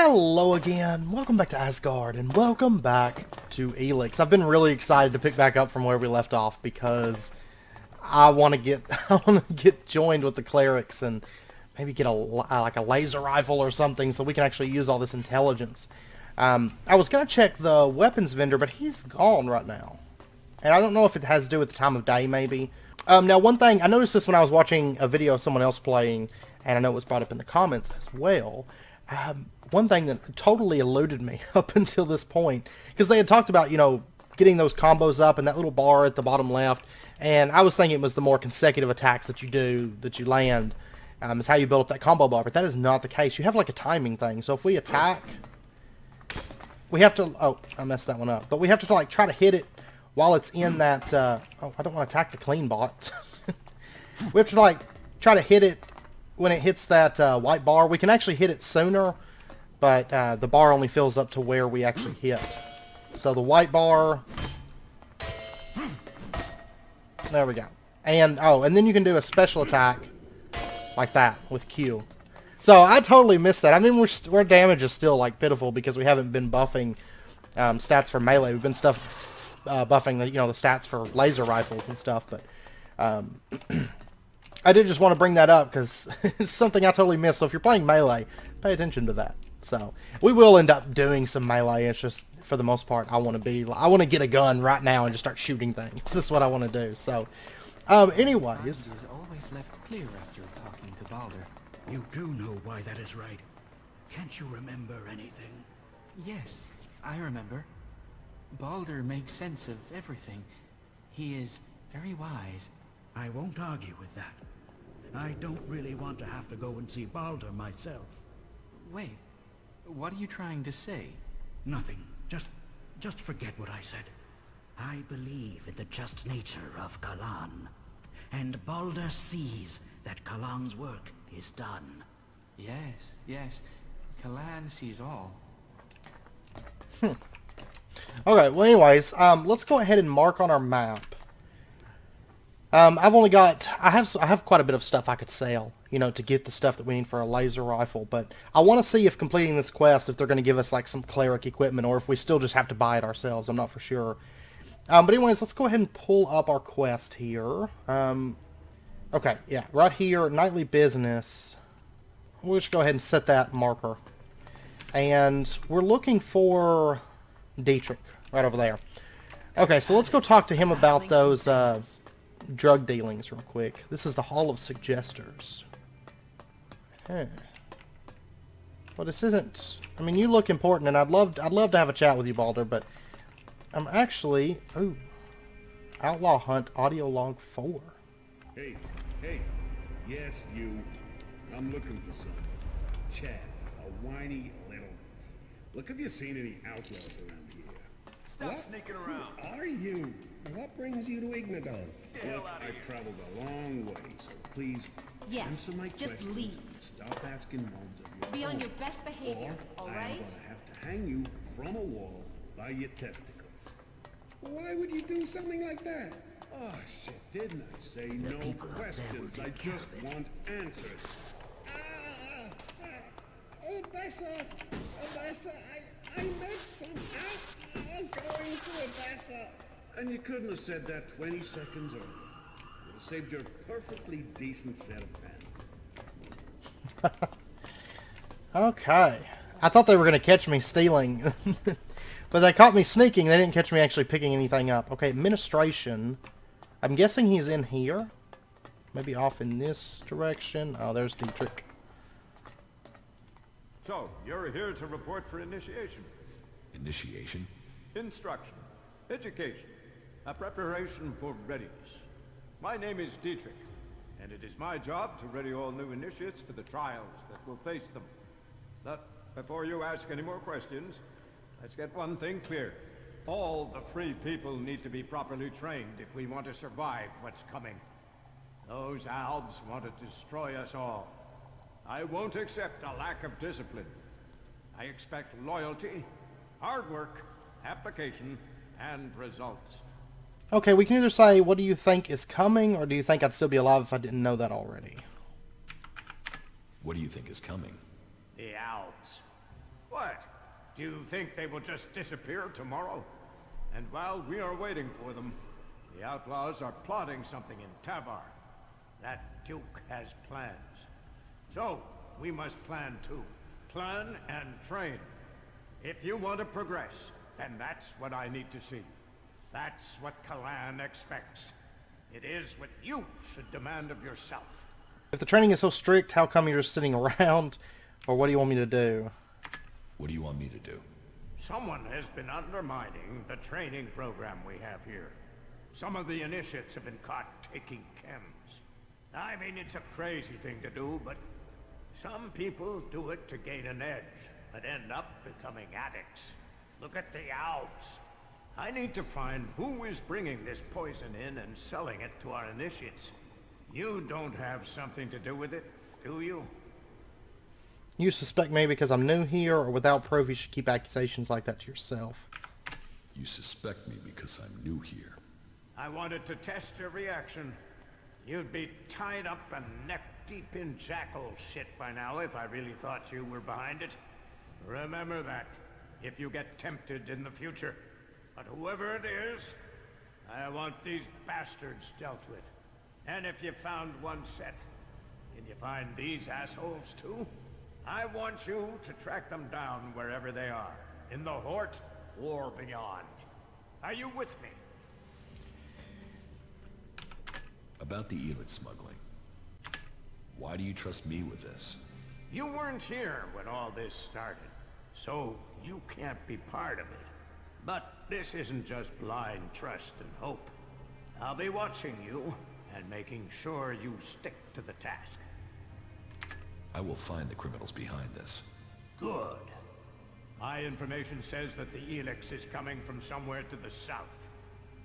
Hello again, welcome back to Asgard, and welcome back to Elex. I've been really excited to pick back up from where we left off because I want to get joined with the clerics and maybe get like a laser rifle or something so we can actually use all this intelligence. I was going to check the weapons vendor, but he's gone right now. And I don't know if it has to do with the time of day, maybe. Now, one thing, I noticed this when I was watching a video of someone else playing, and I know it was brought up in the comments as well. One thing that totally eluded me up until this point, because they had talked about, you know, getting those combos up and that little bar at the bottom left, and I was thinking it was the more consecutive attacks that you do, that you land, is how you build up that combo bar, but that is not the case. You have like a timing thing, so if we attack, we have to, oh, I messed that one up, but we have to like try to hit it while it's in that, oh, I don't want to attack the clean bot. We have to like try to hit it when it hits that white bar. We can actually hit it sooner, but the bar only fills up to where we actually hit. So the white bar, there we go. And, oh, and then you can do a special attack like that with Q. So I totally missed that. I mean, our damage is still like pitiful because we haven't been buffing stats for melee. We've been buffing the, you know, the stats for laser rifles and stuff, but I did just want to bring that up because it's something I totally missed. So if you're playing melee, pay attention to that. So we will end up doing some melee. It's just, for the most part, I want to get a gun right now and just start shooting things. This is what I want to do. So, anyways. Is always left clear after talking to Balder. You do know why that is, right? Can't you remember anything? Yes, I remember. Balder makes sense of everything. He is very wise. I won't argue with that. I don't really want to have to go and see Balder myself. Wait, what are you trying to say? Nothing. Just forget what I said. I believe in the just nature of Kalan. And Balder sees that Kalan's work is done. Yes, yes. Kalan sees all. Okay, well anyways, let's go ahead and mark on our map. I have quite a bit of stuff I could sell, you know, to get the stuff that we need for a laser rifle, but I want to see if completing this quest, if they're going to give us like some cleric equipment, or if we still just have to buy it ourselves. I'm not for sure. But anyways, let's go ahead and pull up our quest here. Okay, yeah, right here, nightly business. We'll just go ahead and set that marker. And we're looking for Dietrich, right over there. Okay, so let's go talk to him about those drug dealings real quick. This is the Hall of Suggesters. Huh. Well, this isn't... I mean, you look important, and I'd love to have a chat with you, Balder, but I'm actually... Ooh. Outlaw Hunt Audio Log 4. Hey. Yes, you. I'm looking for some. Chad, a whiny little... Look, have you seen any outlaws around here? Stop sneaking around. Who are you? What brings you to Ignadon? Look, I've traveled a long way, so please answer my just questions leave. and stop asking moans of your Be on own. your best behavior, all I'm right? gonna have to hang you from a wall by your testicles. Why would you do something like that? Oh shit, didn't I say no questions? I just want answers. Odessa, I met some outlaw going to Odessa. And you couldn't have said that 20 seconds earlier. It would have saved your perfectly decent set of pants. Okay. I thought they were going to catch me stealing. But they caught me sneaking. They didn't catch me actually picking anything up. Okay, administration. I'm guessing he's in here. Maybe off in this direction. Oh, there's Dietrich. So, you're here to report for initiation. Initiation? Instruction. Education. A preparation for readiness. My name is Dietrich, and it is my job to ready all new initiates for the trials that will face them. But before you ask any more questions, let's get one thing clear. All the free people need to be properly trained if we want to survive what's coming. Those Albs want to destroy us all. I won't accept a lack of discipline. I expect loyalty, hard work, application, and results. Okay, we can either say, what do you think is coming, or do you think I'd still be alive if I didn't know that already? What do you think is coming? The Alps. What? Do you think they will just disappear tomorrow? And while we are waiting for them, the outlaws are plotting something in Tabar. That Duke has plans. So, we must plan too. Plan and train. If you want to progress, then that's what I need to see. That's what Kalan expects. It is what you should demand of yourself. If the training is so strict, how come you're just sitting around? Or what do you want me to do? What do you want me to do? Someone has been undermining the training program we have here. Some of the initiates have been caught taking chems. I mean, it's a crazy thing to do, but some people do it to gain an edge, but end up becoming addicts. Look at the Alps. I need to find who is bringing this poison in and selling it to our initiates. You don't have something to do with it, do you? You suspect me because I'm new here, or without proof you should keep accusations like that to yourself? You suspect me because I'm new here. I wanted to test your reaction. You'd be tied up and neck-deep in jackal shit by now if I really thought you were behind it. Remember that, if you get tempted in the future. But whoever it is, I want these bastards dealt with. And if you found one set, can you find these assholes too? I want you to track them down wherever they are, in the Hort or beyond. Are you with me? About the Elex smuggling. Why do you trust me with this? You weren't here when all this started, so you can't be part of it. But this isn't just blind trust and hope. I'll be watching you and making sure you stick to the task. I will find the criminals behind this. Good. My information says that the Elex is coming from somewhere to the south.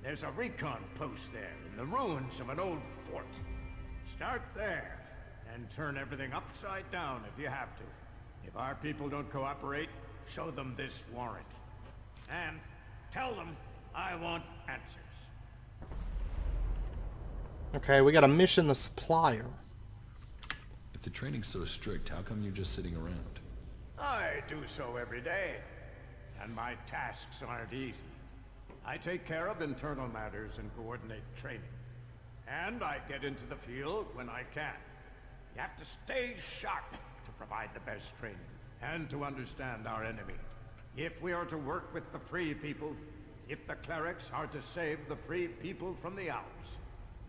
There's a recon post there, in the ruins of an old fort. Start there, and turn everything upside down if you have to. If our people don't cooperate, show them this warrant. And tell them I want answers. Okay, we got a mission, the supplier. If the training's so strict, how come you're just sitting around? I do so every day, and my tasks aren't easy. I take care of internal matters and coordinate training. And I get into the field when I can. You have to stay sharp to provide the best training, and to understand our enemy. If we are to work with the free people, if the clerics are to save the free people from the Alps,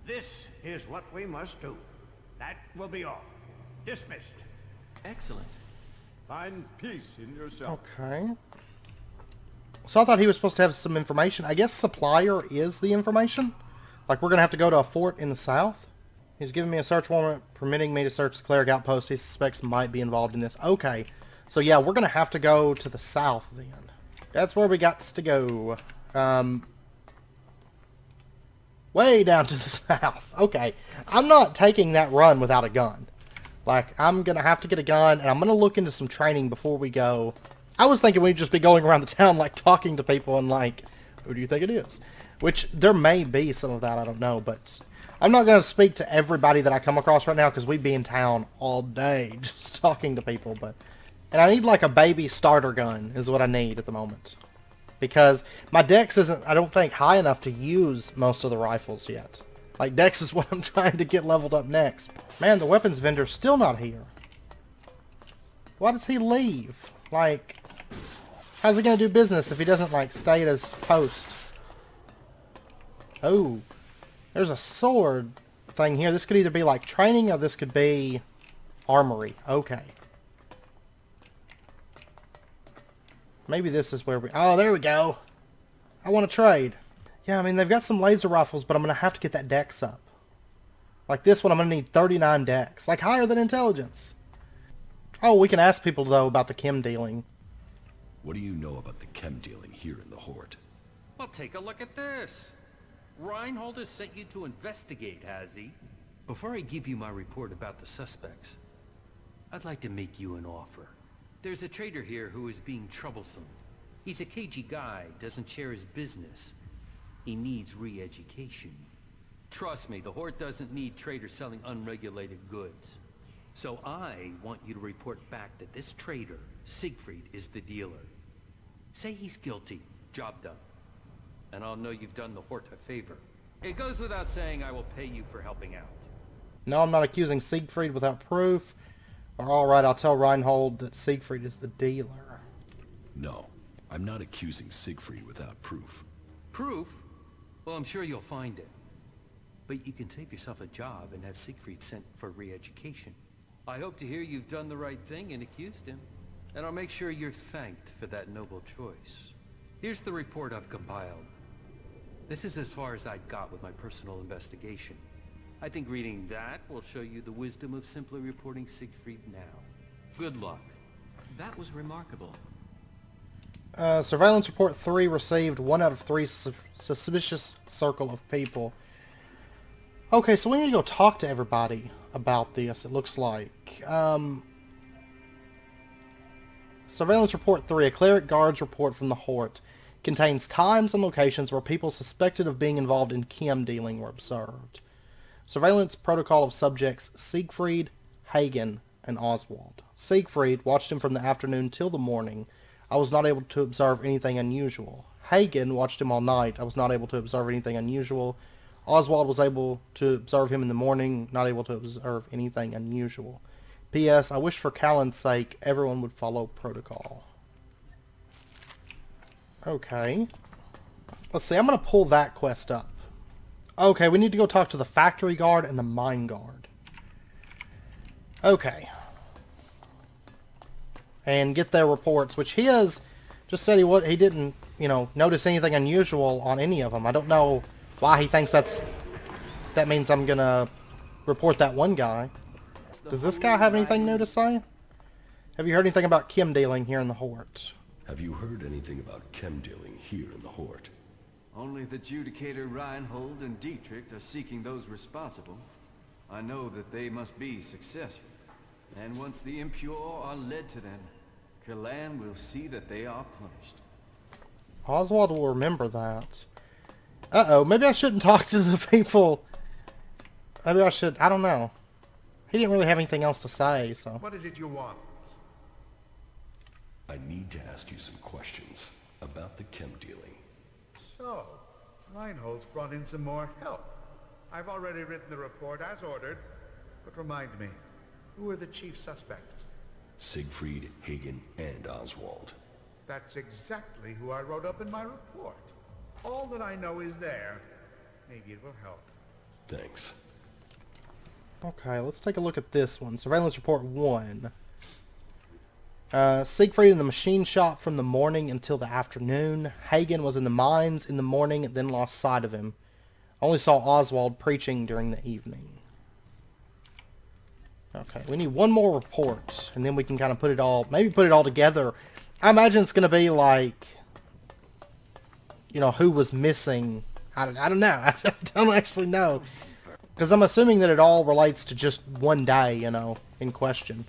this is what we must do. That will be all. Dismissed. Excellent. Find peace in yourself. Okay. So I thought he was supposed to have some information. I guess supplier is the information? Like we're going to have to go to a fort in the south? He's giving me a search warrant permitting me to search the cleric outpost he suspects might be involved in this. Okay. So yeah, we're going to have to go to the south then. That's where we got to go. Way down to the south. Okay. I'm not taking that run without a gun. Like, I'm going to have to get a gun, and I'm going to look into some training before we go. I was thinking we'd just be going around the town, like, talking to people and, like, who do you think it is? Which, there may be some of that, I don't know, but I'm not going to speak to everybody that I come across right now, because we'd be in town all day just talking to people, but... And I need, like, a baby starter gun, is what I need at the moment. Because my dex isn't, I don't think, high enough to use most of the rifles yet. Like, dex is what I'm trying to get leveled up next. Man, the weapons vendor's still not here. Why does he leave? Like, how's he going to do business if he doesn't, like, stay at his post? Oh, there's a sword thing here. This could either be, like, training or this could be armory. Okay. Maybe this is where we... Oh, there we go. I want to trade. Yeah, I mean, they've got some laser rifles, but I'm going to have to get that dex up. Like this one, I'm going to need 39 dex. Like, higher than intelligence. Oh, we can ask people, though, about the chem dealing. What do you know about the chem dealing here in the Hort? Well, take a look at this. Reinhold has sent you to investigate, has he? Before I give you my report about the suspects, I'd like to make you an offer. There's a trader here who is being troublesome. He's a cagey guy, doesn't share his business. He needs re-education. Trust me, the Hort doesn't need traders selling unregulated goods. So I want you to report back that this traitor, Siegfried, is the dealer. Say he's guilty. Job done. And I'll know you've done the Hort a favor. It goes without saying I will pay you for helping out. No, I'm not accusing Siegfried without proof. Or alright, I'll tell Reinhold that Siegfried is the dealer. No, I'm not accusing Siegfried without proof. Proof? Well, I'm sure you'll find it. But you can save yourself a job and have Siegfried sent for re-education. I hope to hear you've done the right thing and accused him. And I'll make sure you're thanked for that noble choice. Here's the report I've compiled. This is as far as I got with my personal investigation. I think reading that will show you the wisdom of simply reporting Siegfried now. Good luck. That was remarkable. Surveillance report 3 received 1 out of 3 suspicious circle of people. Okay, so we need to go talk to everybody about this, it looks like. Surveillance report 3, a cleric guard's report from the Hort, contains times and locations where people suspected of being involved in chem dealing were observed. Surveillance protocol of subjects Siegfried, Hagen, and Oswald. Siegfried watched him from the afternoon till the morning. I was not able to observe anything unusual. Hagen watched him all night. I was not able to observe anything unusual. Oswald was able to observe him in the morning, not able to observe anything unusual. P.S. I wish for Callan's sake everyone would follow protocol. Okay. Let's see, I'm going to pull that quest up. Okay, we need to go talk to the factory guard and the mine guard. Okay. And get their reports, which he has just said he didn't, notice anything unusual on any of them. I don't know why he thinks that means I'm going to report that one guy. Does this guy have anything new to say? Have you heard anything about chem dealing here in the Hort? Have you heard anything about chem dealing here in the Hort? Only the Judicator Reinhold and Dietrich are seeking those responsible. I know that they must be successful. And once the impure are led to them, Kalan will see that they are punished. Oswald will remember that. Uh-oh, maybe I shouldn't talk to the people. Maybe I should, I don't know. He didn't really have anything else to say, so. What is it you want? I need to ask you some questions about the chem dealing. So, Reinhold's brought in some more help. I've already written the report as ordered, but remind me, who are the chief suspects? Siegfried, Hagen, and Oswald. That's exactly who I wrote up in my report. All that I know is there. Maybe it will help. Thanks. Okay, let's take a look at this one. Surveillance report 1. Siegfried in the machine shop from the morning until the afternoon. Hagen was in the mines in the morning and then lost sight of him. Only saw Oswald preaching during the evening. Okay, we need one more report, and then we can kind of put it all, maybe put it all together. I imagine it's going to be like, who was missing. I don't know. I don't actually know. Because I'm assuming that it all relates to just one day, in question.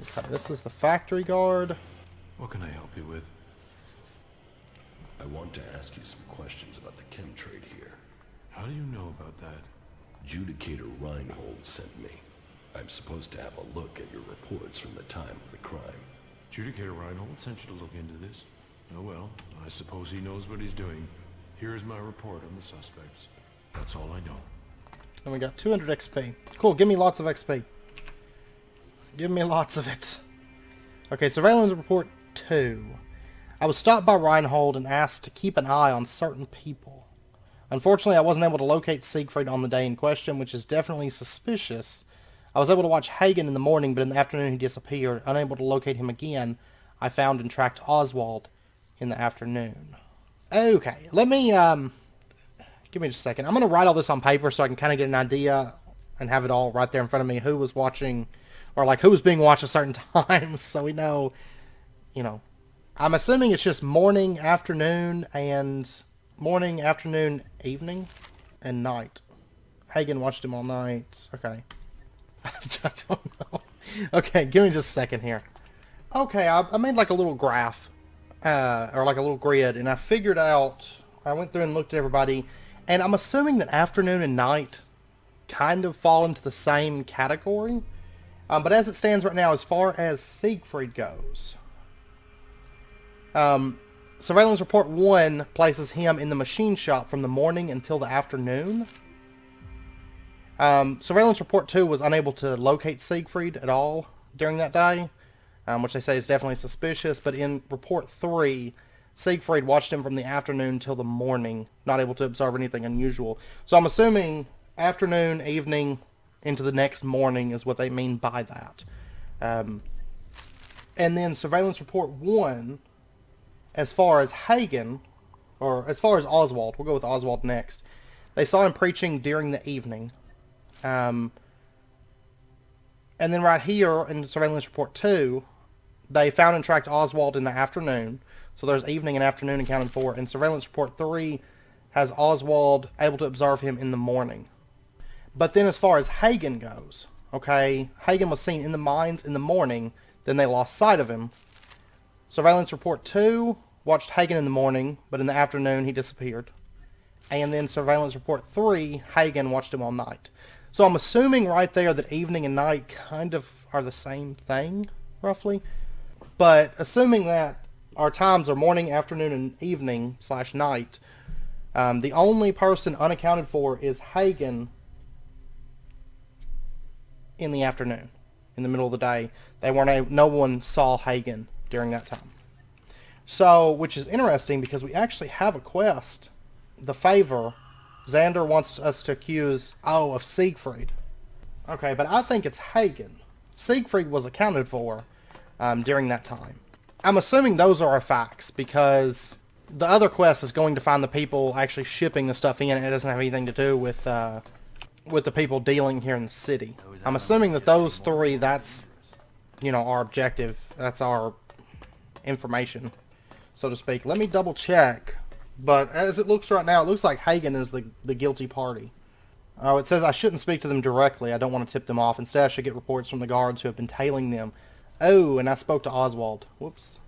Okay, this is the factory guard. What can I help you with? I want to ask you some questions about the chem trade here. How do you know about that? Judicator Reinhold sent me. I'm supposed to have a look at your reports from the time of the crime. Judicator Reinhold sent you to look into this? Oh well, I suppose he knows what he's doing. Here's my report on the suspects. That's all I know. And we got 200 XP. Cool, give me lots of XP. Give me lots of it. Okay, surveillance report 2. I was stopped by Reinhold and asked to keep an eye on certain people. Unfortunately, I wasn't able to locate Siegfried on the day in question, which is definitely suspicious. I was able to watch Hagen in the morning, but in the afternoon he disappeared. Unable to locate him again, I found and tracked Oswald in the afternoon. Okay, let me, give me just a second. I'm going to write all this on paper so I can kind of get an idea and have it all right there in front of me, who was watching, or like who was being watched at certain times, so we know, I'm assuming it's just morning, afternoon, evening, and night. Hagen watched him all night. Okay. I don't know. Okay, give me just a second here. Okay, I made like a little graph, or like a little grid, and I figured out, I went through and looked at everybody, and I'm assuming that afternoon and night kind of fall into the same category. But as it stands right now, as far as Siegfried goes, Surveillance Report 1 places him in the machine shop from the morning until the afternoon. Surveillance Report 2 was unable to locate Siegfried at all during that day, which they say is definitely suspicious. But in Report 3, Siegfried watched him from the afternoon till the morning, not able to observe anything unusual. So I'm assuming afternoon, evening, into the next morning is what they mean by that. And then Surveillance Report 1, as far as Hagen, or as far as Oswald, we'll go with Oswald next. They saw him preaching during the evening. And then right here in Surveillance Report 2, they found and tracked Oswald in the afternoon. So there's evening and afternoon accounted for. And Surveillance Report 3 has Oswald able to observe him in the morning. But then as far as Hagen goes, okay, Hagen was seen in the mines in the morning, then they lost sight of him. Surveillance Report 2 watched Hagen in the morning, but in the afternoon he disappeared. And then Surveillance Report 3, Hagen watched him all night. So I'm assuming right there that evening and night kind of are the same thing, roughly. But assuming that our times are morning, afternoon, and evening / night, the only person unaccounted for is Hagen in the afternoon, in the middle of the day. No one saw Hagen during that time. So, which is interesting because we actually have a quest, the favor. Xander wants us to accuse, of Siegfried. Okay, but I think it's Hagen. Siegfried was accounted for during that time. I'm assuming those are our facts because the other quest is going to find the people actually shipping the stuff in, and it doesn't have anything to do with the people dealing here in the city. I'm assuming that those three, that's, our objective. That's our information, so to speak. Let me double check. But as it looks right now, it looks like Hagen is the guilty party. Oh, it says I shouldn't speak to them directly. I don't want to tip them off. Instead, I should get reports from the guards who have been tailing them. Oh, and I spoke to Oswald. Whoops.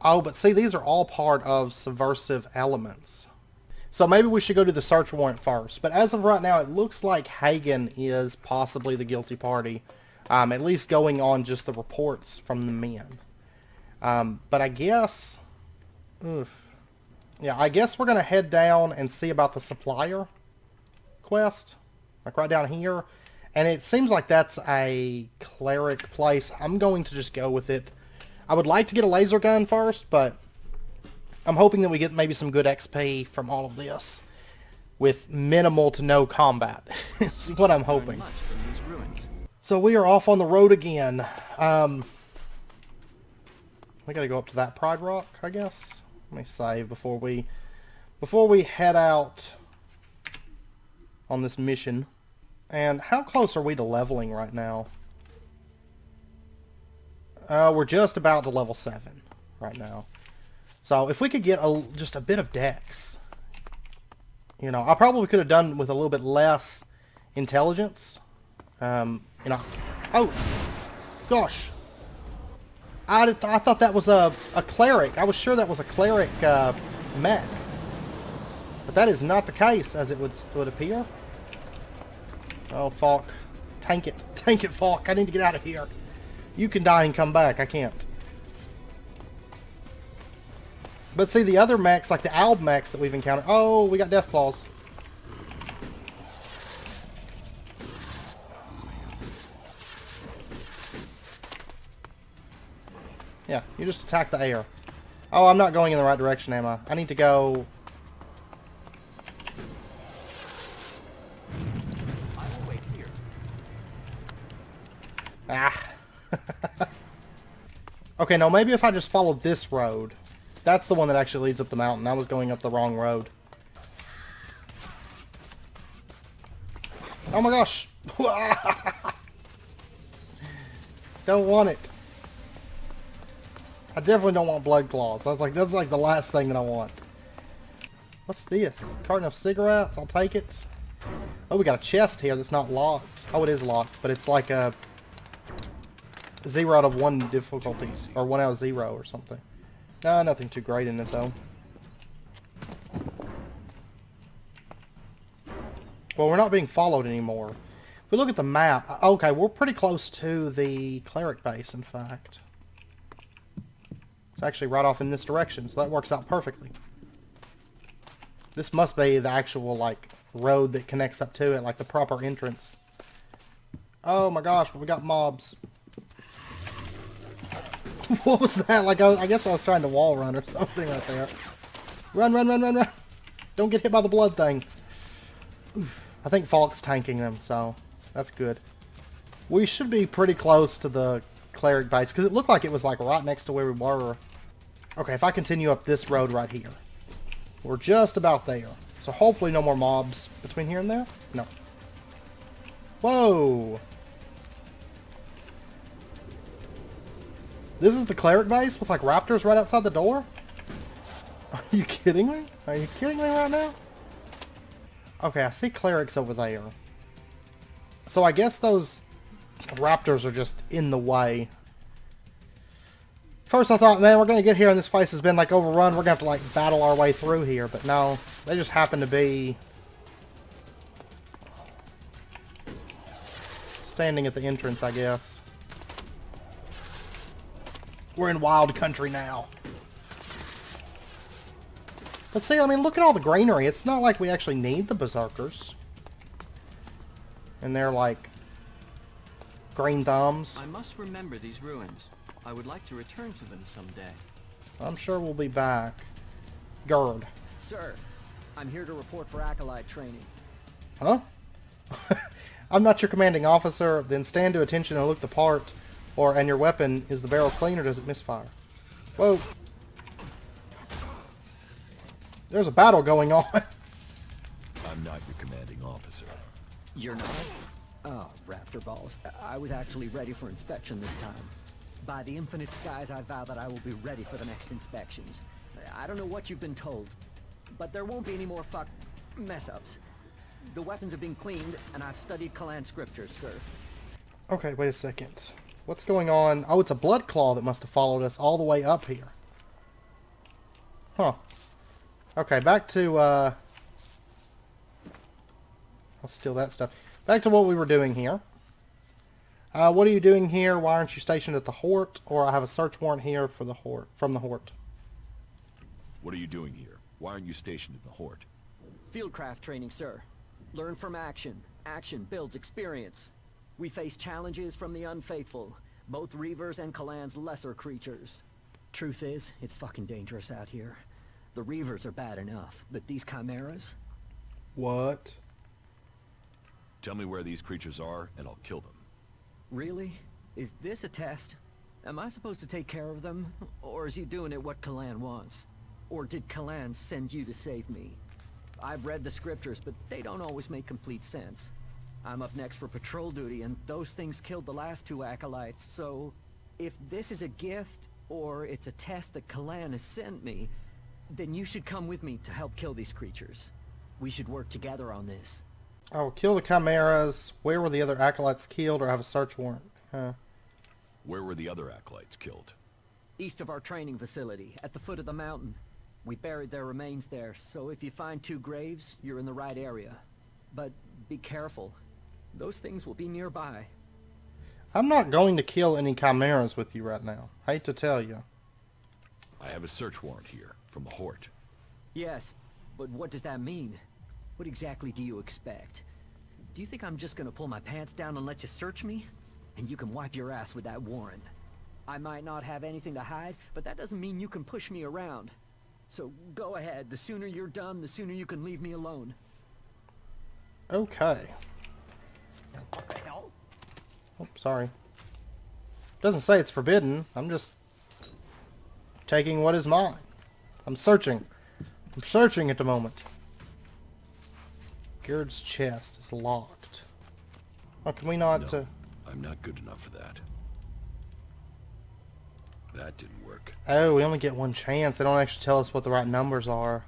Oh, but see, these are all part of subversive elements. So maybe we should go to the search warrant first. But as of right now, it looks like Hagen is possibly the guilty party. At least going on just the reports from the men. But I guess... Oof. Yeah, I guess we're going to head down and see about the supplier quest. Like right down here. And it seems like that's a cleric place. I'm going to just go with it. I would like to get a laser gun first, but I'm hoping that we get maybe some good XP from all of this with minimal to no combat. Is what I'm hoping. So we are off on the road again. We got to go up to that Pride Rock, I guess. Let me save before we head out on this mission. And how close are we to leveling right now? We're just about to level 7 right now. So if we could get just a bit of dex, I probably could have done with a little bit less intelligence. Oh, gosh. I thought that was a cleric. I was sure that was a cleric mech. But that is not the case, as it would appear. Oh, Falk. Tank it. Tank it, Falk. I need to get out of here. You can die and come back. I can't. But see, the other mechs, like the Alb mechs that we've encountered... Oh, we got death claws. Yeah, you just attack the air. Oh, I'm not going in the right direction, am I? I need to go... Ah. Okay, no, maybe if I just followed this road. That's the one that actually leads up the mountain. I was going up the wrong road. Oh my gosh! Don't want it. I definitely don't want blood claws. That's like the last thing that I want. What's this? Carton of cigarettes? I'll take it. Oh, we got a chest here that's not locked. Oh, it is locked, but it's like a 0 out of 1 difficulty, or 1 out of 0 or something. Nothing too great in it though. Well, we're not being followed anymore, If we look at the map, okay, we're pretty close to the cleric base, in fact. It's actually right off in this direction, so that works out perfectly. This must be the actual, like, road that connects up to it, like the proper entrance. Oh my gosh, but we got mobs. What was that? Like, I guess I was trying to wall run or something right there. Run, run, run, run, run. Don't get hit by the blood thing. I think Falk's tanking them, so that's good. We should be pretty close to the cleric base, because it looked like it was like right next to where we were. Okay, if I continue up this road right here, we're just about there. So hopefully no more mobs between here and there. No. Whoa! This is the cleric base with like raptors right outside the door? Are you kidding me? Are you kidding me right now? Okay, I see clerics over there. So I guess those raptors are just in the way. First I thought, man, we're going to get here and this place has been like overrun. We're going to have to like battle our way through here. But no, they just happen to be standing at the entrance, I guess. We're in wild country now. But see, I mean, look at all the greenery. It's not like we actually need the berserkers. And they're like green thumbs. I must remember these ruins. I would like to return to them someday. I'm sure we'll be back. Gerd. Sir, I'm here to report for acolyte training. Huh? I'm not your commanding officer. Then stand to attention and look the part. And your weapon, is the barrel clean or does it misfire? Whoa. There's a battle going on. I'm not your commanding officer. You're not? Oh, raptor balls. I was actually ready for inspection this time. By the infinite skies, I vow that I will be ready for the next inspections. I don't know what you've been told, but there won't be any more mess-ups. The weapons have been cleaned, and I've studied Kalan scriptures, sir. Okay, wait a second. What's going on? Oh, it's a blood claw that must have followed us all the way up here. Huh. Okay, back to, I'll steal that stuff. Back to what we were doing here. What are you doing here? Why aren't you stationed at the Hort? Or I have a search warrant here for the Hort, from the Hort. What are you doing here? Why aren't you stationed in the Hort? Fieldcraft training, sir. Learn from action. Action builds experience. We face challenges from the unfaithful, both Reavers and Kalan's lesser creatures. Truth is, it's fucking dangerous out here. The Reavers are bad enough, but these chimeras? What? Tell me where these creatures are, and I'll kill them. Really? Is this a test? Am I supposed to take care of them? Or is he doing it what Kalan wants? Or did Kalan send you to save me? I've read the scriptures, but they don't always make complete sense. I'm up next for patrol duty, and those things killed the last two acolytes, so if this is a gift, or it's a test that Kalan has sent me, then you should come with me to help kill these creatures. We should work together on this. Oh, kill the chimeras. Where were the other acolytes killed, or have a search warrant? Huh. Where were the other acolytes killed? East of our training facility, at the foot of the mountain. We buried their remains there, so if you find two graves, you're in the right area. But be careful. Those things will be nearby. I'm not going to kill any chimeras with you right now. Hate to tell you. I have a search warrant here, from the Hort. Yes, but what does that mean? What exactly do you expect? Do you think I'm just gonna pull my pants down and let you search me? And you can wipe your ass with that warrant. I might not have anything to hide, but that doesn't mean you can push me around. So go ahead. The sooner you're done, the sooner you can leave me alone. Okay. Oh, sorry. Doesn't say it's forbidden. I'm just taking what is mine. I'm searching. I'm searching at the moment. Gerd's chest is locked. Oh, can we not... No, I'm not good enough for that. That didn't work. Oh, we only get one chance. They don't actually tell us what the right numbers are.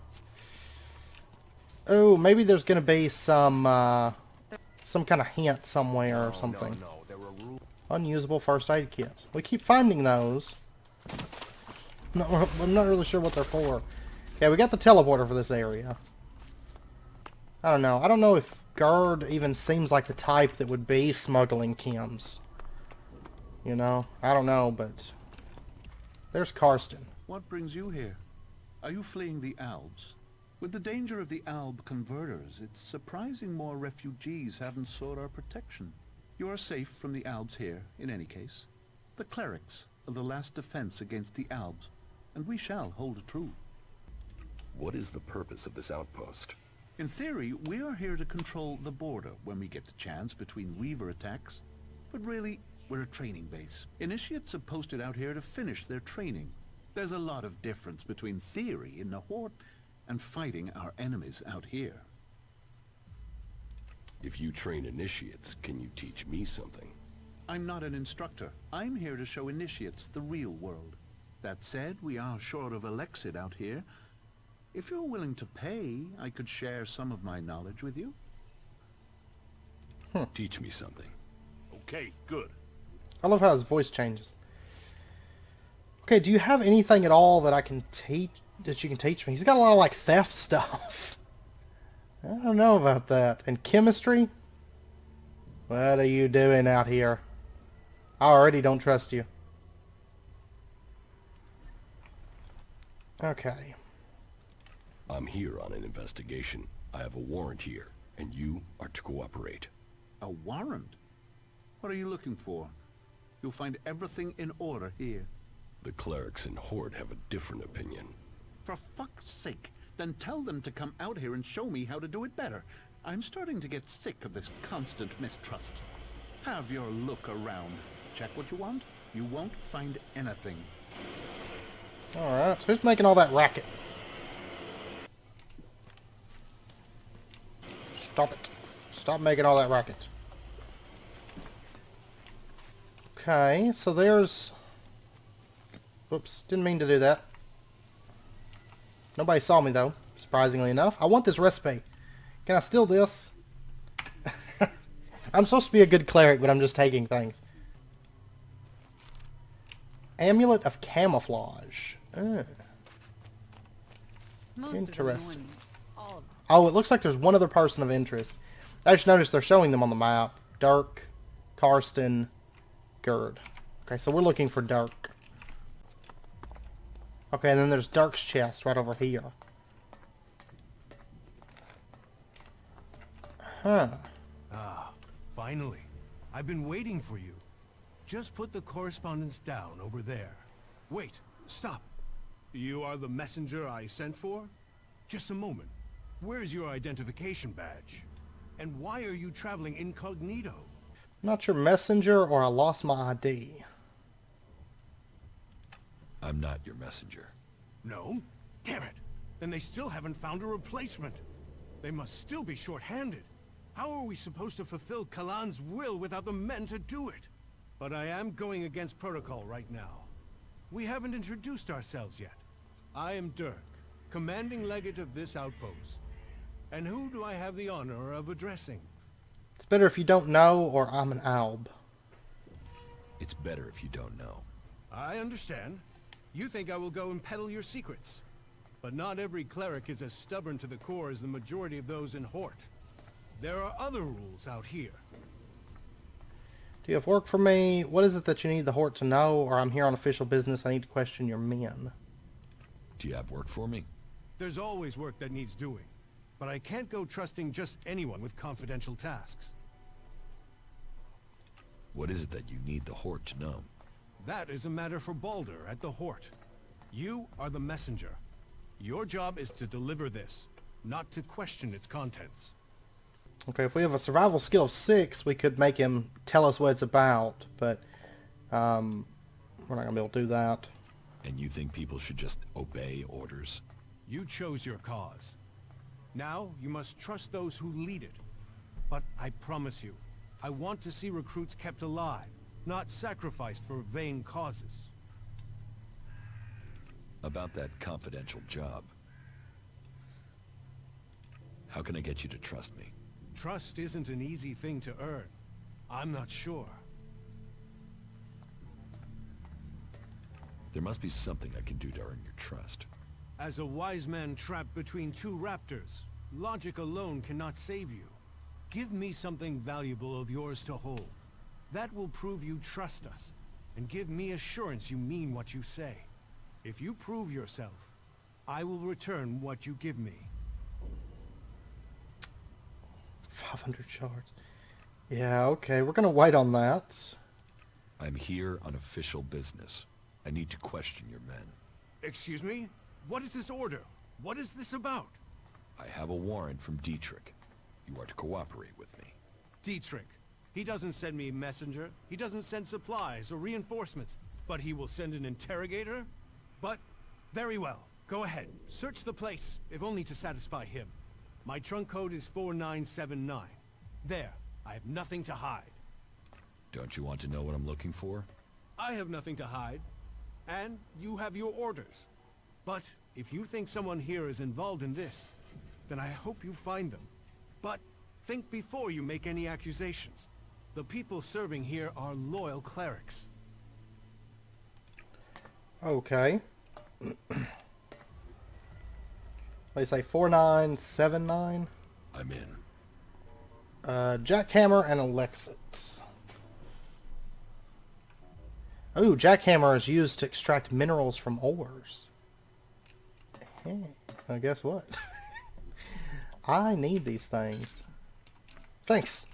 Oh, maybe there's going to be some kind of hint somewhere or something. No, there were rules. Unusable first aid kits. We keep finding those. No, I'm not really sure what they're for. Okay, we got the teleporter for this area. I don't know. I don't know if Gerd even seems like the type that would be smuggling chems. You know? I don't know, but... There's Carsten. What brings you here? Are you fleeing the Albs? With the danger of the Alb converters, it's surprising more refugees haven't sought our protection. You are safe from the Albs here, in any case. The clerics are the last defense against the Albs, and we shall hold true. What is the purpose of this outpost? In theory, we are here to control the border when we get the chance between Weaver attacks. But really, we're a training base. Initiates are posted out here to finish their training. There's a lot of difference between theory in the Hort and fighting our enemies out here. If you train initiates, can you teach me something? I'm not an instructor. I'm here to show initiates the real world. That said, we are short of Elexid out here. If you're willing to pay, I could share some of my knowledge with you. Teach me something. Okay, good. I love how his voice changes. Okay, do you have anything at all that I can teach, that you can teach me? He's got a lot of, like, theft stuff. I don't know about that. And chemistry? What are you doing out here? I already don't trust you. Okay. I'm here on an investigation. I have a warrant here, and you are to cooperate. A warrant? What are you looking for? You'll find everything in order here. The clerics in Hort have a different opinion. For fuck's sake, then tell them to come out here and show me how to do it better. I'm starting to get sick of this constant mistrust. Have your look around. Check what you want. You won't find anything. Alright, so who's making all that racket? Stop it. Stop making all that racket. Okay, so there's... Whoops, didn't mean to do that. Nobody saw me though, surprisingly enough. I want this recipe. Can I steal this? I'm supposed to be a good cleric, but I'm just taking things. Amulet of Camouflage. Interesting. Oh, it looks like there's one other person of interest. I just noticed they're showing them on the map. Dirk, Carsten, Gerd. Okay, so we're looking for Dirk. Okay, and then there's Dirk's chest right over here. Huh. Ah, finally. I've been waiting for you. Just put the correspondence down over there. Wait, stop. You are the messenger I sent for? Just a moment. Where's your identification badge? And why are you traveling incognito? Not your messenger, or I lost my ID. I'm not your messenger. No? Damn it! Then they still haven't found a replacement. They must still be short-handed. How are we supposed to fulfill Kalan's will without the men to do it? But I am going against protocol right now. We haven't introduced ourselves yet. I am Dirk, commanding legate of this outpost. And who do I have the honor of addressing? It's better if you don't know, or I'm an alb. It's better if you don't know. I understand. You think I will go and peddle your secrets. But not every cleric is as stubborn to the core as the majority of those in Hort. There are other rules out here. Do you have work for me? What is it that you need the Hort to know? Or I'm here on official business, I need to question your men. Do you have work for me? There's always work that needs doing. But I can't go trusting just anyone with confidential tasks. What is it that you need the Hort to know? That is a matter for Balder at the Hort. You are the messenger. Your job is to deliver this, not to question its contents. Okay, if we have a survival skill of 6, we could make him tell us what it's about, but we're not going to be able to do that. And you think people should just obey orders? You chose your cause. Now, you must trust those who lead it. But I promise you, I want to see recruits kept alive, not sacrificed for vain causes. About that confidential job. How can I get you to trust me? Trust isn't an easy thing to earn. I'm not sure. There must be something I can do to earn your trust. As a wise man trapped between two raptors, logic alone cannot save you. Give me something valuable of yours to hold. That will prove you trust us, and give me assurance you mean what you say. If you prove yourself, I will return what you give me. 500 shards. Yeah, okay, we're gonna wait on that. I'm here on official business. I need to question your men. Excuse me? What is this order? What is this about? I have a warrant from Dietrich. You are to cooperate with me. Dietrich. He doesn't send me a messenger. He doesn't send supplies or reinforcements. But he will send an interrogator? But, very well. Go ahead. Search the place, if only to satisfy him. My trunk code is 4979. There. I have nothing to hide. Don't you want to know what I'm looking for? I have nothing to hide. And you have your orders. But if you think someone here is involved in this, then I hope you find them. But think before you make any accusations. The people serving here are loyal clerics. Okay. They say 4979. I'm in. Jackhammer and Alexit. Ooh, jackhammer is used to extract minerals from ores. Hey, well, guess what? I need these things. Thanks.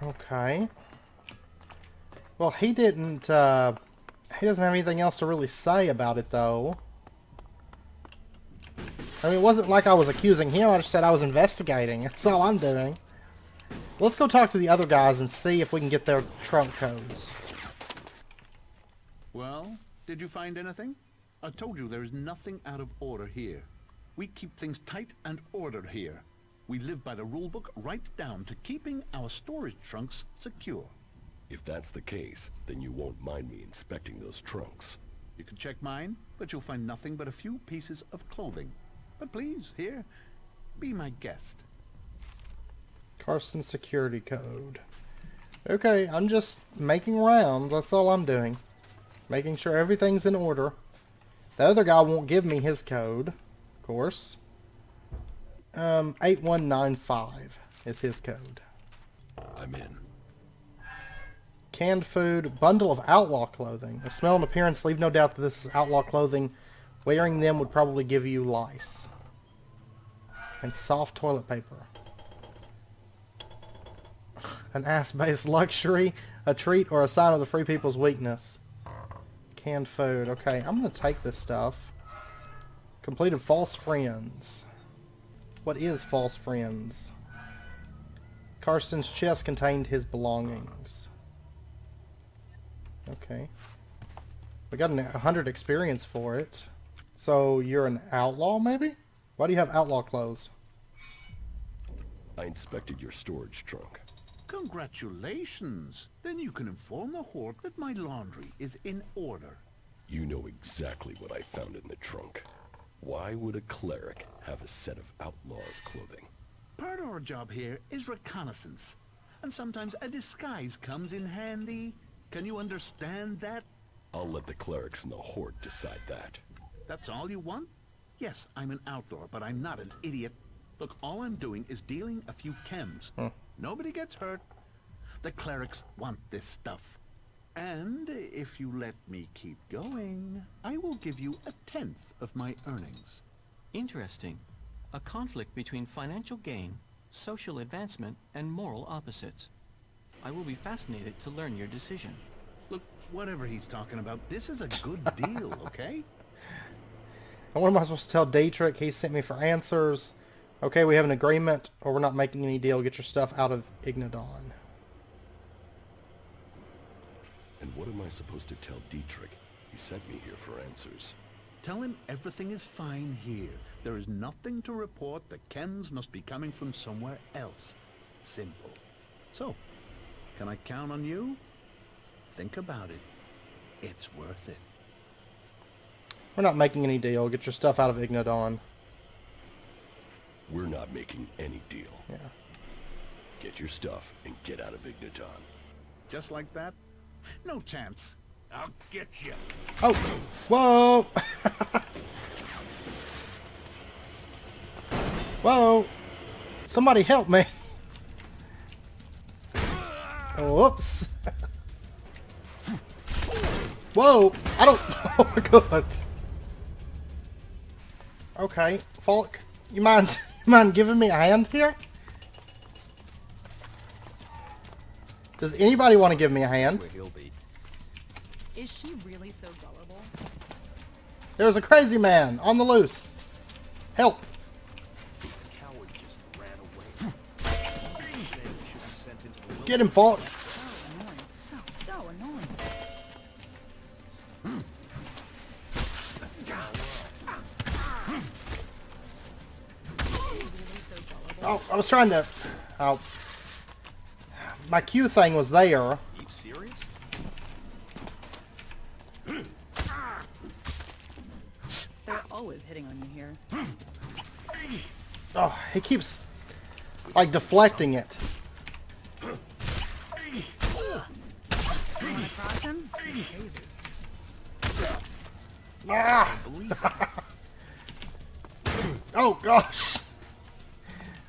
Okay. Well, he didn't, he doesn't have anything else to really say about it, though. I mean, it wasn't like I was accusing him, I just said I was investigating. That's all I'm doing. Let's go talk to the other guys and see if we can get their trunk codes. Well, did you find anything? I told you there is nothing out of order here. We keep things tight and ordered here. We live by the rulebook right down to keeping our storage trunks secure. If that's the case, then you won't mind me inspecting those trunks. You can check mine, but you'll find nothing but a few pieces of clothing. But please, here, be my guest. Carsten security code. Okay, I'm just making rounds. That's all I'm doing. Making sure everything's in order. The other guy won't give me his code, of course. 8195 is his code. I'm in. Canned food, bundle of outlaw clothing. The smell and appearance leave no doubt that this is outlaw clothing. Wearing them would probably give you lice. And soft toilet paper. An ass-based luxury, a treat, or a sign of the free people's weakness. Canned food. Okay, I'm going to take this stuff. Completed false friends. What is false friends? Carsten's chest contained his belongings. Okay. We got 100 experience for it. So you're an outlaw, maybe? Why do you have outlaw clothes? I inspected your storage trunk. Congratulations! Then you can inform the Hort that my laundry is in order. You know exactly what I found in the trunk. Why would a cleric have a set of outlaws' clothing? Part of our job here is reconnaissance. And sometimes a disguise comes in handy. Can you understand that? I'll let the clerics and the Hort decide that. That's all you want? Yes, I'm an outlaw, but I'm not an idiot. Look, all I'm doing is dealing a few chems. Nobody gets hurt. The clerics want this stuff. And if you let me keep going, I will give you 1/10 of my earnings. Interesting. A conflict between financial gain, social advancement, and moral opposites. I will be fascinated to learn your decision. Look, whatever he's talking about, this is a good deal, okay? And what am I supposed to tell Dietrich? He sent me for answers. Okay, we have an agreement, or we're not making any deal. Get your stuff out of Ignadon. And what am I supposed to tell Dietrich? He sent me here for answers. Tell him everything is fine here. There is nothing to report. The chems must be coming from somewhere else. Simple. So, can I count on you? Think about it. It's worth it. We're not making any deal. Get your stuff out of Ignadon. We're not making any deal. Yeah. Get your stuff and get out of Ignadon. Just like that? No chance. I'll get you. Oh! Whoa! Whoa! Somebody help me. Whoops. Whoa! I don't... Oh my god. Okay, Falk, you mind giving me a hand here? Does anybody want to give me a hand? Is she really so gullible? There's a crazy man on the loose. Help! Coward just ran away. Get him, Falk! So annoying. Oh, I was trying to... Oh. My Q thing was there. You serious? They're always hitting on you here. Oh, he keeps, like, deflecting it. You wanna cross him? He's crazy. Ah! Oh, gosh!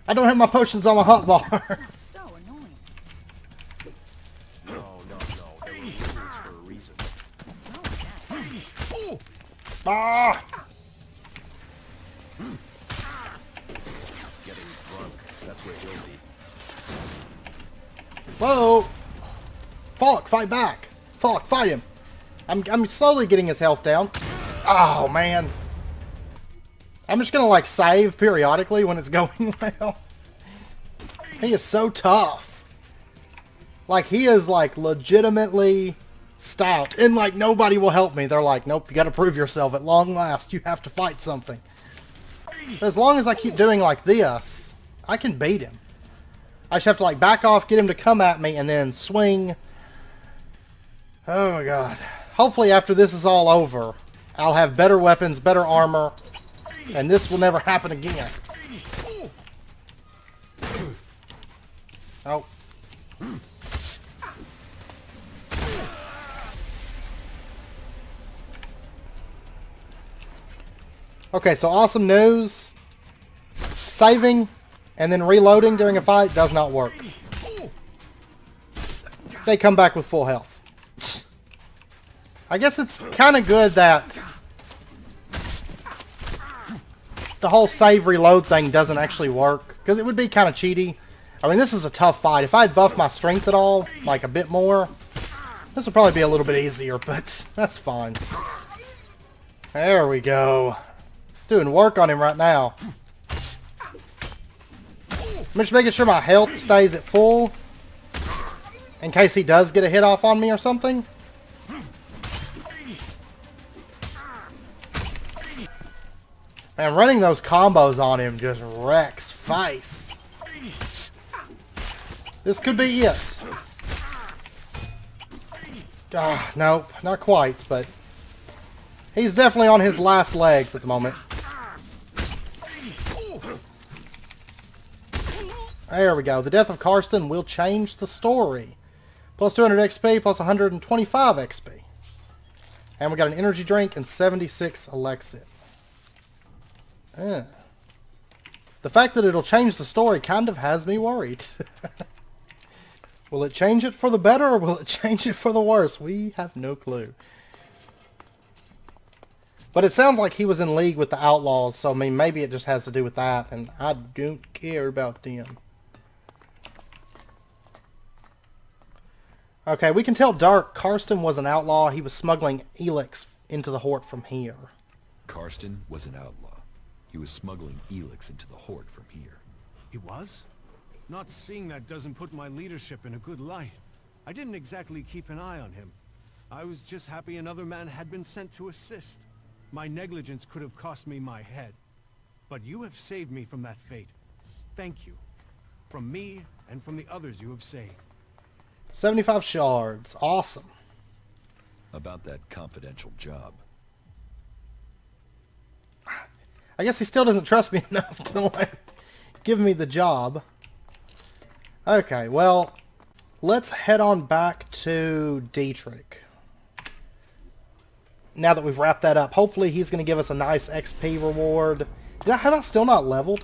I don't have my potions on my hotbar. So annoying. No. There were rules for a reason. Ah! Getting drunk. That's where he'll be. Whoa! Falk, fight back! Falk, fight him! I'm slowly getting his health down. Oh, man. I'm just gonna, like, save periodically when it's going well. He is so tough. Like, he is, like, legitimately stout. And, like, nobody will help me. They're like, nope, you gotta prove yourself. At long last, you have to fight something. But as long as I keep doing like this, I can beat him. I just have to, like, back off, get him to come at me, and then swing. Oh, my God. Hopefully, after this is all over, I'll have better weapons, better armor, and this will never happen again. Oh. Okay, so awesome news. Saving and then reloading during a fight does not work. They come back with full health. I guess it's kind of good that the whole save reload thing doesn't actually work, because it would be kind of cheaty. I mean, this is a tough fight. If I had buffed my strength at all, like a bit more, this would probably be a little bit easier, but that's fine. There we go. Doing work on him right now. I'm just making sure my health stays at full in case he does get a hit off on me or something. And running those combos on him just wrecks face. This could be it. Nope, not quite, but he's definitely on his last legs at the moment. There we go. The death of Carsten will change the story. Plus 200 XP, plus 125 XP. And we got an energy drink and 76 Elex. The fact that it'll change the story kind of has me worried. Will it change it for the better or will it change it for the worse? We have no clue. But it sounds like he was in league with the outlaws, so I mean maybe it just has to do with that, and I don't care about them. Okay, we can tell Dark Carsten was an outlaw. He was smuggling Elex into the Hort from here. Carsten was an outlaw. He was smuggling Elex into the Hort from here. He was? Not seeing that doesn't put my leadership in a good light. I didn't exactly keep an eye on him. I was just happy another man had been sent to assist. My negligence could have cost me my head. But you have saved me from that fate. Thank you. From me and from the others you have saved. 75 shards. Awesome. About that confidential job. I guess he still doesn't trust me enough to like, give me the job. Okay, well, let's head on back to Dietrich. Now that we've wrapped that up, hopefully he's going to give us a nice XP reward. Have I still not leveled?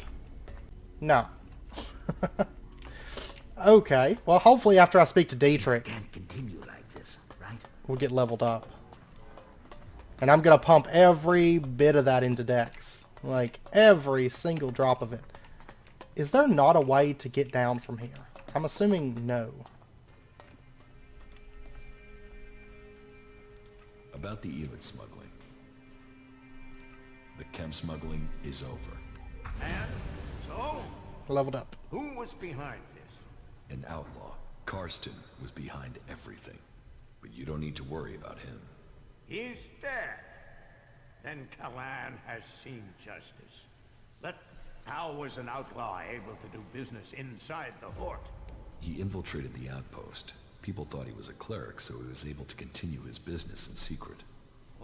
No. Okay, well hopefully after I speak to Dietrich, Can't continue like this, right? we'll get leveled up. And I'm going to pump every bit of that into Dex. Like, every single drop of it. Is there not a way to get down from here? I'm assuming no. About the Elex smuggling. The chem smuggling is over. And so, Leveled up. who was behind this? An outlaw, Carsten, was behind everything. But you don't need to worry about him. He's dead. Then Kalan has seen justice. How was an outlaw able to do business inside the Hort? He infiltrated the outpost. People thought he was a cleric, so he was able to continue his business in secret.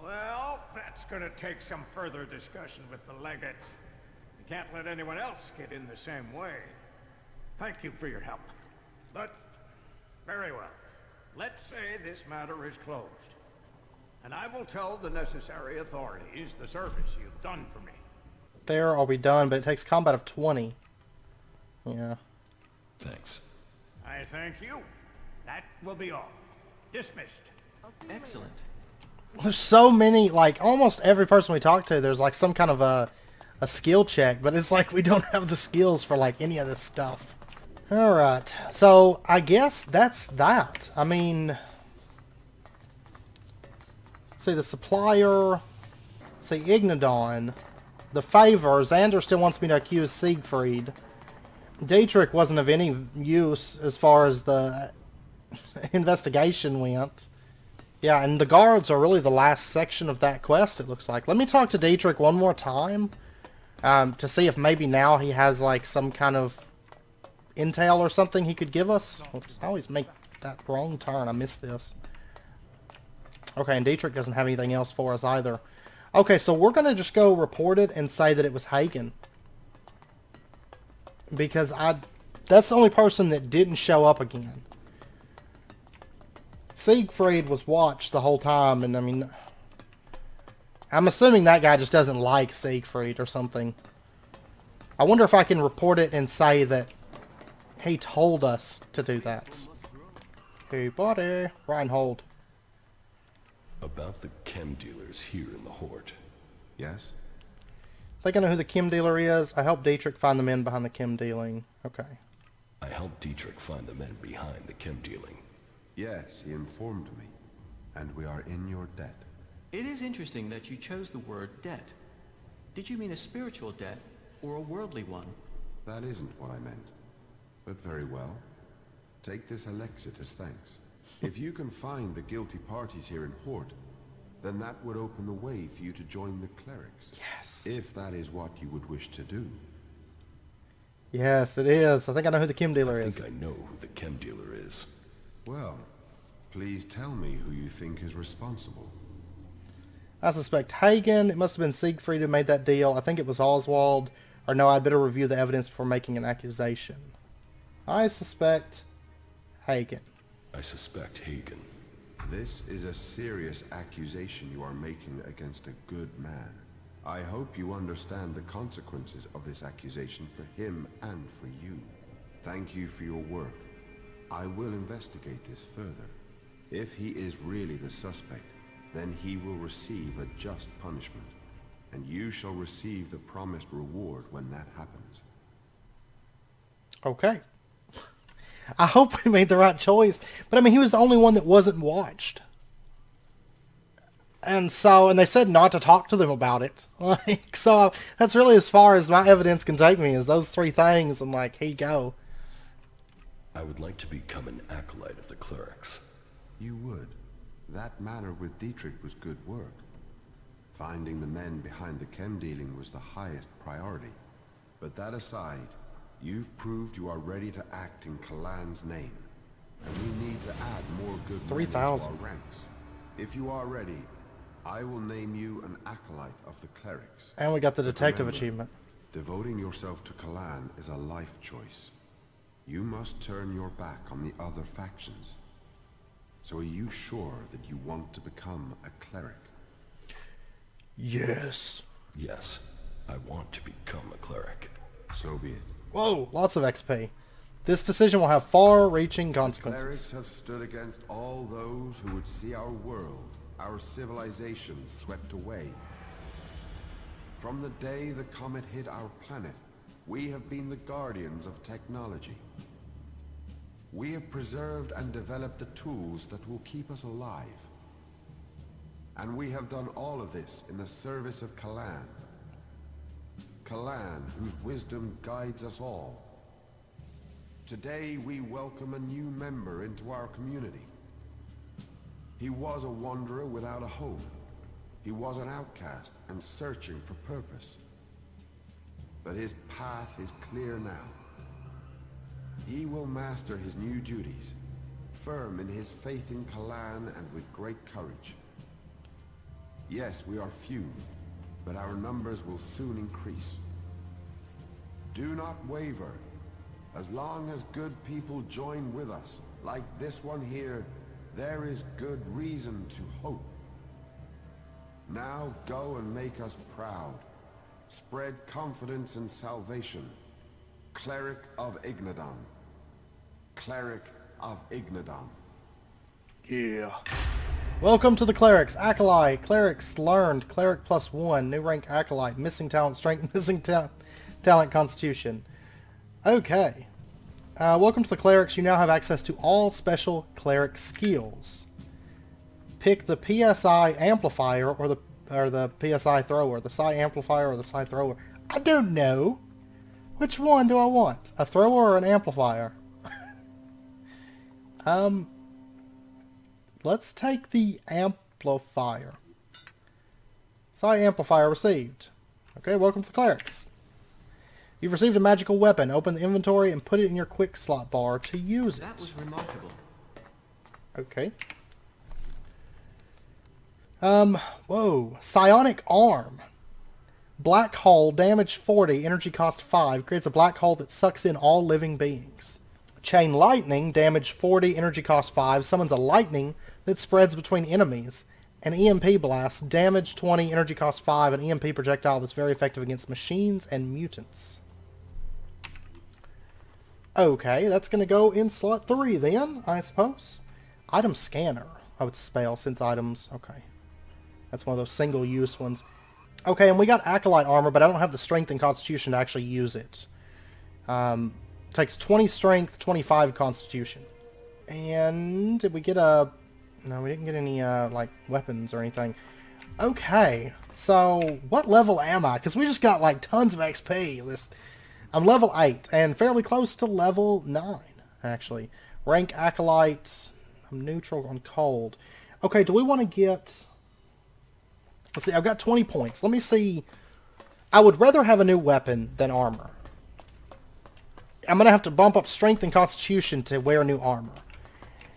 Well, that's gonna take some further discussion with the legates. You can't let anyone else get in the same way. Thank you for your help. But, very well. Let's say this matter is closed. And I will tell the necessary authorities the service you've done for me. There, are we done? But it takes combat of 20. Yeah. Thanks. I thank you. That will be all. Dismissed. Excellent. There's so many, like, almost every person we talk to, there's like some kind of a skill check, but it's like we don't have the skills for like any of this stuff. Alright, so I guess that's that. I mean, see the supplier, see Ignadon, the favor, Xander still wants me to accuse Siegfried. Dietrich wasn't of any use as far as the investigation went. Yeah, and the guards are really the last section of that quest, it looks like. Let me talk to Dietrich one more time to see if maybe now he has like some kind of intel or something he could give us. Oops, I always make that wrong turn. I missed this. Okay, and Dietrich doesn't have anything else for us either. Okay, so we're going to just go report it and say that it was Hagen. Because that's the only person that didn't show up again. Siegfried was watched the whole time, and I mean, I'm assuming that guy just doesn't like Siegfried or something. I wonder if I can report it and say that he told us to do that. Hey buddy, Reinhold. About the chem dealers here in the Hort. Yes? Think I know who the chem dealer is? I helped Dietrich find the men behind the chem dealing. Okay. I helped Dietrich find the men behind the chem dealing. Yes, he informed me. And we are in your debt. It is interesting that you chose the word debt. Did you mean a spiritual debt or a worldly one? That isn't what I meant. But very well. Take this Alexit as thanks. If you can find the guilty parties here in Hort, then that would open the way for you to join the clerics. Yes. If that is what you would wish to do. Yes, it is. I think I know who the chem dealer is. I think I know who the chem dealer is. Well, please tell me who you think is responsible. I suspect Hagen. It must have been Siegfried who made that deal. I think it was Oswald. Or no, I'd better review the evidence before making an accusation. I suspect Hagen. I suspect Hagen. This is a serious accusation you are making against a good man. I hope you understand the consequences of this accusation for him and for you. Thank you for your work. I will investigate this further. If he is really the suspect, then he will receive a just punishment, and you shall receive the promised reward when that happens. Okay. I hope we made the right choice. But I mean, he was the only one that wasn't watched. And so, and they said not to talk to them about it. Like, so that's really as far as my evidence can take me, is those three things. I'm like, here you go. I would like to become an acolyte of the clerics. You would. That matter with Dietrich was good work. Finding the men behind the chem dealing was the highest priority. But that aside, you've proved you are ready to act in Kalan's name. And we need to add more good men to our ranks. If you are ready, I will name you an acolyte of the clerics. And we got the detective remember, achievement. Devoting yourself to Kalan is a life choice. You must turn your back on the other factions. So are you sure that you want to become a cleric? Yes. Yes, I want to become a cleric. So be it. Whoa, lots of XP. This decision will have far-reaching consequences. Clerics have stood against all those who would see our world, our civilization swept away. From the day the comet hit our planet, we have been the guardians of technology. We have preserved and developed the tools that will keep us alive. And we have done all of this in the service of Kalan. Kalan, whose wisdom guides us all. Today we welcome a new member into our community. He was a wanderer without a home. He was an outcast and searching for purpose. But his path is clear now. He will master his new duties, firm in his faith in Kalan and with great courage. Yes, we are few, but our numbers will soon increase. Do not waver. As long as good people join with us, like this one here, there is good reason to hope. Now go and make us proud. Spread confidence and salvation. Cleric of Ignadon. Cleric of Ignadon. Yeah. Welcome to the Clerics. Acolyte. Clerics learned. Cleric +1. New rank Acolyte. Missing talent strength. Missing talent constitution. Okay. Welcome to the Clerics. You now have access to all special Cleric skills. Pick the PSI amplifier or the PSI thrower. The Psi amplifier or the Psi thrower. I don't know. Which one do I want? A thrower or an amplifier? Let's take the amplifier. Psi amplifier received. Okay, welcome to the Clerics. You've received a magical weapon. Open the inventory and put it in your quick slot bar to use it. That was remarkable. Okay. Whoa. Psionic arm. Black hole, damage 40, energy cost 5. Creates a black hole that sucks in all living beings. Chain lightning, damage 40, energy cost 5. Summons a lightning that spreads between enemies. An EMP blast, damage 20, energy cost 5. An EMP projectile that's very effective against machines and mutants. Okay, that's going to go in slot 3 then, I suppose. Item scanner. Oh, it's a spell, since items. Okay. That's one of those single-use ones. Okay, and we got Acolyte armor, but I don't have the strength and constitution to actually use it. Takes 20 strength, 25 constitution. And did we get a... No, we didn't get any, like, weapons or anything. Okay, so what level am I? Because we just got, like, tons of XP. I'm level 8, and fairly close to level 9, actually. Rank Acolyte. I'm neutral on cold. Okay, do we want to get... Let's see, I've got 20 points. Let me see. I would rather have a new weapon than armor. I'm going to have to bump up strength and constitution to wear new armor.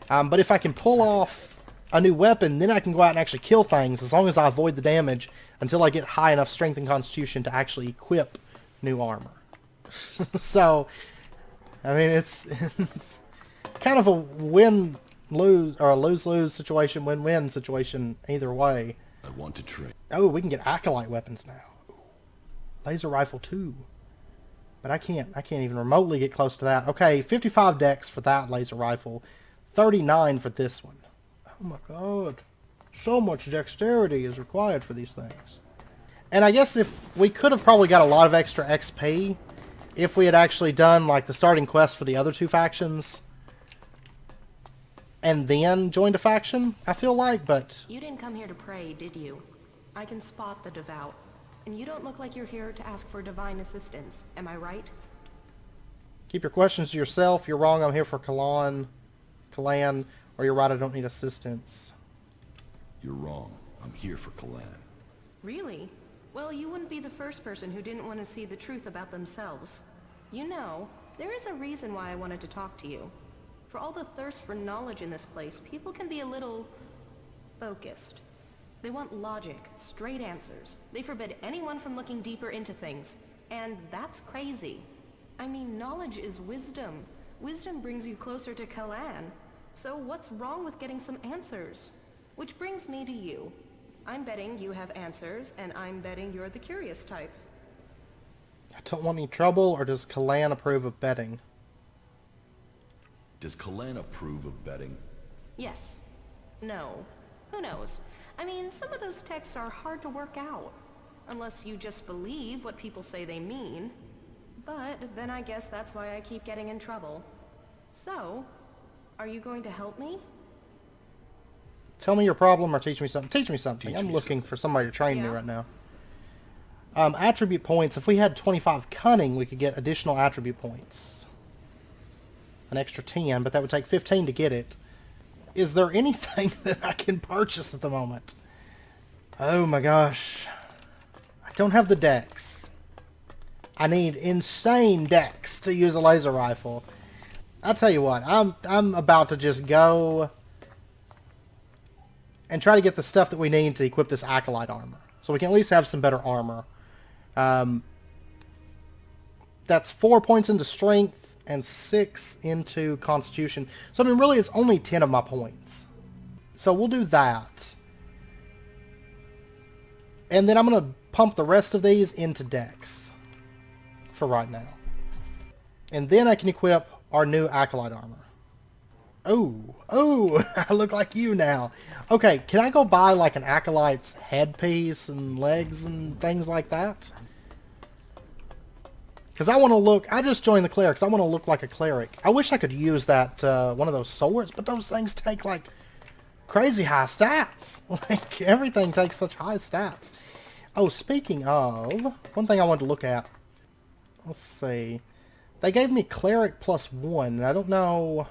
But if I can pull off a new weapon, then I can go out and actually kill things as long as I avoid the damage until I get high enough strength and constitution to actually equip new armor. So, I mean, it's kind of a win-lose, or a lose-lose situation, win-win situation either way. I want to trade. Oh, we can get Acolyte weapons now. Laser rifle 2. But I can't even remotely get close to that. Okay, 55 dex for that laser rifle. 39 for this one. Oh my god. So much dexterity is required for these things. And I guess if we could have probably got a lot of extra XP if we had actually done like the starting quest for the other two factions and then joined a faction, I feel like, but... You didn't come here to pray, did you? I can spot the devout. And you don't look like you're here to ask for divine assistance, am I right? Keep your questions to yourself. You're wrong, I'm here for Kalan, or you're right, I don't need assistance. You're wrong. I'm here for Kalan. Really? Well, you wouldn't be the first person who didn't want to see the truth about themselves. You know, there is a reason why I wanted to talk to you. For all the thirst for knowledge in this place, people can be a little... focused. They want logic, straight answers. They forbid anyone from looking deeper into things. And that's crazy. I mean, knowledge is wisdom. Wisdom brings you closer to Kalan. So what's wrong with getting some answers? Which brings me to you. I'm betting you have answers, and I'm betting you're the curious type. I don't want any trouble, or does Kalan approve of betting? Does Kalan approve of betting? Yes. No. Who knows? I mean, some of those texts are hard to work out. Unless you just believe what people say they mean. But then I guess that's why I keep getting in trouble. So, are you going to help me? Tell me your problem or teach me something. Teach me something. Teach I'm me looking for somebody to train me Yeah. right now. Attribute points. If we had 25 cunning, we could get additional attribute points. An extra 10, but that would take 15 to get it. Is there anything that I can purchase at the moment? Oh my gosh. I don't have the dex. I need insane dex to use a laser rifle. I'll tell you what, I'm about to just go and try to get the stuff that we need to equip this acolyte armor. So we can at least have some better armor. That's 4 points into strength and 6 into constitution. So I mean, really it's only 10 of my points. So we'll do that. And then I'm going to pump the rest of these into dex for right now. And then I can equip our new acolyte armor. Oh, I look like you now. Okay, can I go buy like an acolyte's headpiece and legs and things like that? Because I want to look, I just joined the clerics, I want to look like a cleric. I wish I could use that, one of those swords, but those things take like crazy high stats. Like everything takes such high stats. Oh, speaking of, one thing I wanted to look at. Let's see. They gave me cleric +1, and I don't know.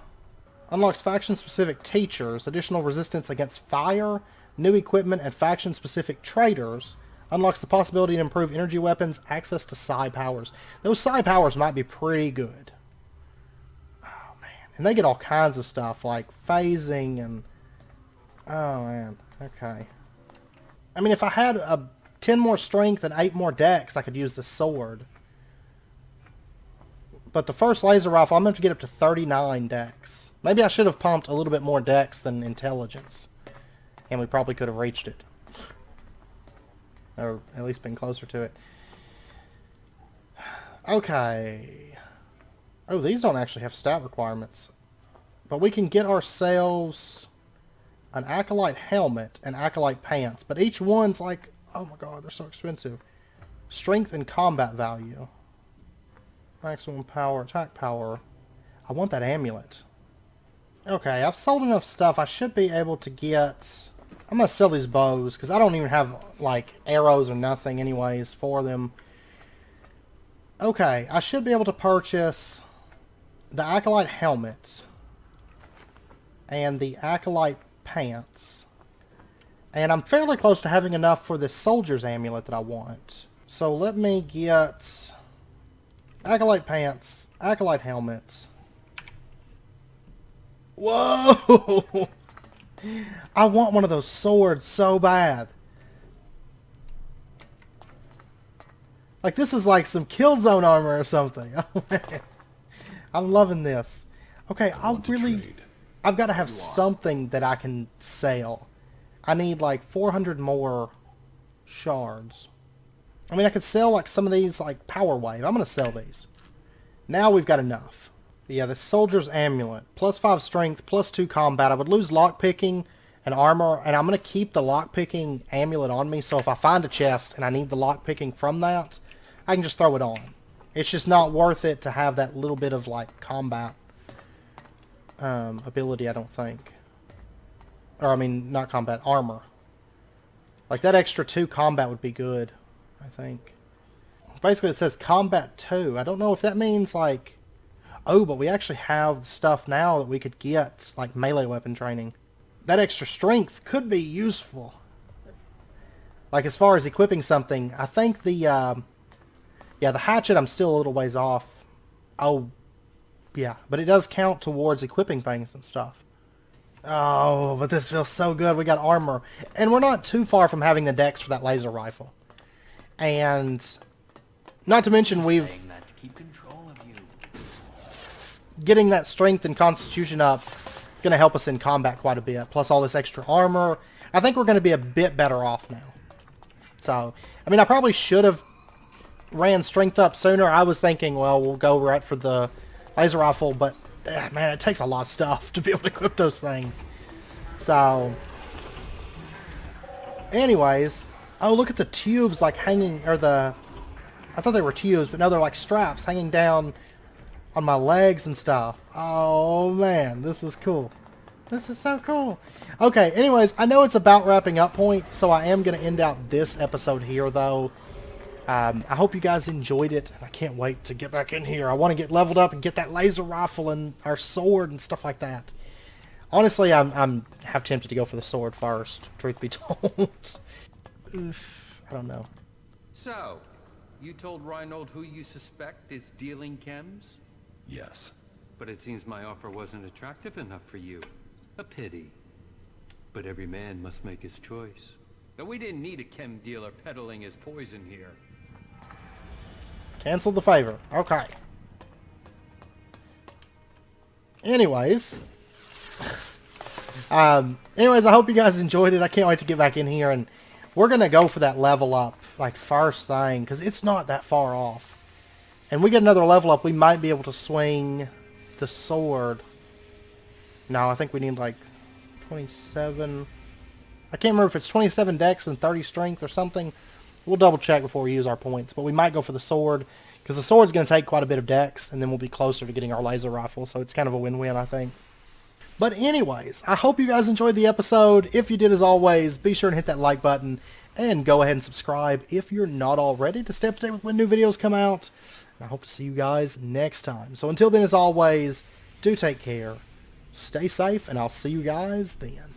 Unlocks faction-specific teachers, additional resistance against fire, new equipment, and faction-specific traders. Unlocks the possibility to improve energy weapons, access to psi powers. Those psi powers might be pretty good. Oh, man. And they get all kinds of stuff, like phasing and... Oh, man. Okay. I mean, if I had 10 more strength and 8 more dex, I could use the sword. But the first laser rifle, I'm going to have to get up to 39 dex. Maybe I should have pumped a little bit more dex than intelligence. And we probably could have reached it. Or at least been closer to it. Okay. Oh, these don't actually have stat requirements. But we can get ourselves an acolyte helmet and acolyte pants. But each one's like, oh my god, they're so expensive. Strength and combat value. Maximum power, attack power. I want that amulet. Okay, I've sold enough stuff. I should be able to get... I'm going to sell these bows, because I don't even have, like, arrows or nothing anyways for them. Okay, I should be able to purchase the acolyte helmet and the acolyte pants. And I'm fairly close to having enough for this soldier's amulet that I want. So let me get... acolyte pants, acolyte helmet. Whoa! I want one of those swords so bad. Like this is like some Killzone armor or something. I'm loving this. Okay, I've got to have something that I can sell. I need like 400 more shards. I mean, I could sell like some of these, like Power Wave. I'm going to sell these. Now we've got enough. Yeah, the Soldier's Amulet. +5 strength, +2 combat. I would lose lockpicking and armor, and I'm going to keep the lockpicking amulet on me, so if I find a chest and I need the lockpicking from that, I can just throw it on. It's just not worth it to have that little bit of, like, combat ability, I don't think. Or, I mean, not combat, armor. Like, that extra 2 combat would be good, I think. Basically, it says combat 2. I don't know if that means, like... Oh, but we actually have stuff now that we could get, like melee weapon training. That extra strength could be useful. Like, as far as equipping something, I think the, yeah, the hatchet I'm still a little ways off. Oh, yeah, but it does count towards equipping things and stuff. Oh, but this feels so good. We got armor. And we're not too far from having the dex for that laser rifle. And, not to mention we've... Getting that strength and constitution up is going to help us in combat quite a bit. Plus all this extra armor. I think we're going to be a bit better off now. So, I mean, I probably should have ran strength up sooner, I was thinking, well, we'll go right for the laser rifle, but man, it takes a lot of stuff to be able to equip those things. So, anyways, oh, look at the tubes like hanging, or I thought they were tubes, but no, they're like straps hanging down on my legs and stuff. Oh man, this is cool. This is so cool. Okay, anyways, I know it's about wrapping up point, so I am going to end out this episode here, though. I hope you guys enjoyed it, and I can't wait to get back in here. I want to get leveled up and get that laser rifle and our sword and stuff like that. Honestly, I'm half tempted to go for the sword first, truth be told. Oof, I don't know. So, you told Reinhold who you suspect is dealing chems? Yes. But it seems my offer wasn't attractive enough for you. A pity. But every man must make his choice. Now, we didn't need a chem dealer peddling his poison here. Cancel the favor. Okay. Anyways. Anyways, I hope you guys enjoyed it. I can't wait to get back in here, and we're going to go for that level up, like, first thing, because it's not that far off. And we get another level up, we might be able to swing the sword. No, I think we need like 27. I can't remember if it's 27 dex and 30 strength or something. We'll double check before we use our points. But we might go for the sword, because the sword's going to take quite a bit of dex, and then we'll be closer to getting our laser rifle. So it's kind of a win-win, I think. But anyways, I hope you guys enjoyed the episode. If you did, as always, be sure and hit that like button. And go ahead and subscribe if you're not already to stay up to date with when new videos come out. And I hope to see you guys next time. So until then, as always, do take care. Stay safe, and I'll see you guys then.